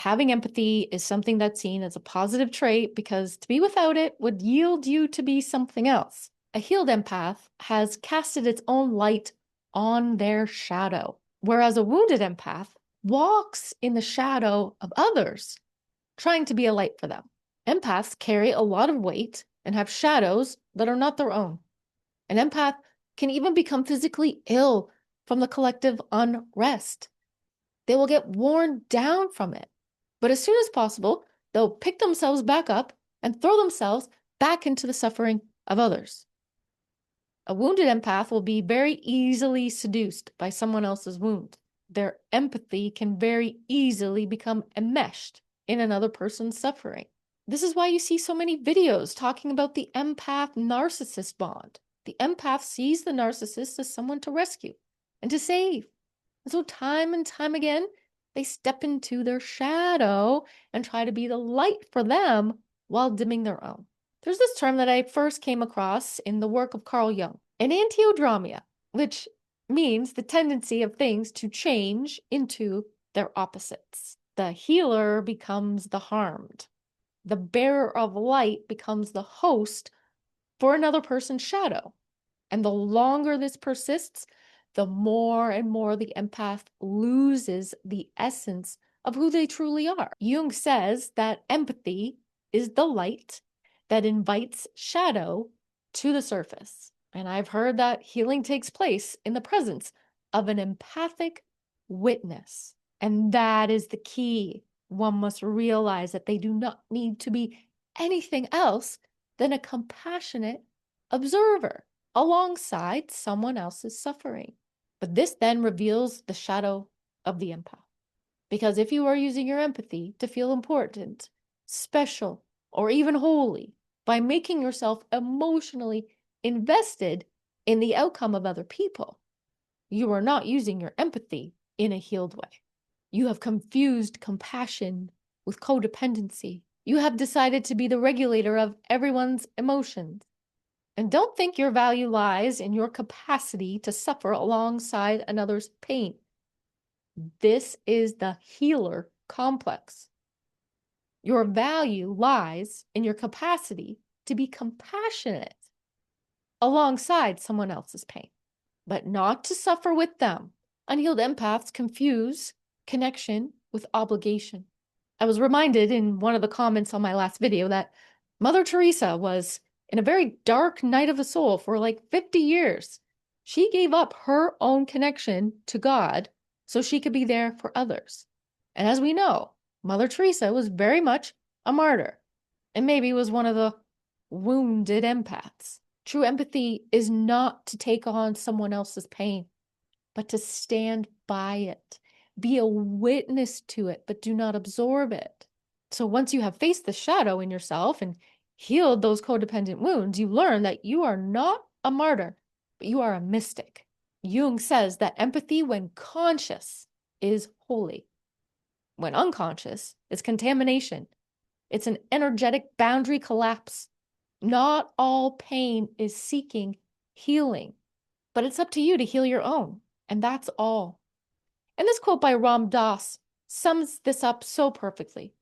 Having empathy is something that's seen as a positive trait because to be without it would yield you to be something else. A healed empath has casted its own light on their shadow, whereas a wounded empath walks in the shadow of others, trying to be a light for them. Empaths carry a lot of weight and have shadows that are not their own. An empath can even become physically ill from the collective unrest. They will get worn down from it. But as soon as possible, they'll pick themselves back up and throw themselves back into the suffering of others. A wounded empath will be very easily seduced by someone else's wound. Their empathy can very easily become enmeshed in another person's suffering. This is why you see so many videos talking about the empath-narcissist bond. The empath sees the narcissist as someone to rescue and to save. And so time and time again, they step into their shadow and try to be the light for them while dimming their own. There's this term that I first came across in the work of Carl Jung, enantiodramia, which means the tendency of things to change into their opposites. The healer becomes the harmed. The bearer of light becomes the host for another person's shadow. And the longer this persists, the more and more the empath loses the essence of who they truly are. Jung says that empathy is the light that invites shadow to the surface. And I've heard that healing takes place in the presence of an empathic witness. And that is the key. One must realize that they do not need to be anything else than a compassionate observer alongside someone else's suffering. But this then reveals the shadow of the empath. Because if you are using your empathy to feel important, special, or even holy by making yourself emotionally invested in the outcome of other people, you are not using your empathy in a healed way. You have confused compassion with codependency. You have decided to be the regulator of everyone's emotions. And don't think your value lies in your capacity to suffer alongside another's pain. This is the healer complex. Your value lies in your capacity to be compassionate alongside someone else's pain, but not to suffer with them. Unhealed empaths confuse connection with obligation. I was reminded in one of the comments on my last video that Mother Teresa was in a very dark night of the soul for like 50 years. She gave up her own connection to God so she could be there for others. And as we know, Mother Teresa was very much a martyr and maybe was one of the wounded empaths. True empathy is not to take on someone else's pain, but to stand by it. Be a witness to it, but do not absorb it. So once you have faced the shadow in yourself and healed those codependent wounds, you learn that you are not a martyr, but you are a mystic. Jung says that empathy, when conscious, is holy. When unconscious, it's contamination. It's an energetic boundary collapse. Not all pain is seeking healing, but it's up to you to heal your own, and that's all. And this quote by Ram Dass sums this up so perfectly.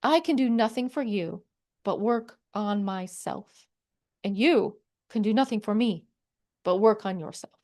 I can do nothing for you but work on myself, and you can do nothing for me but work on yourself.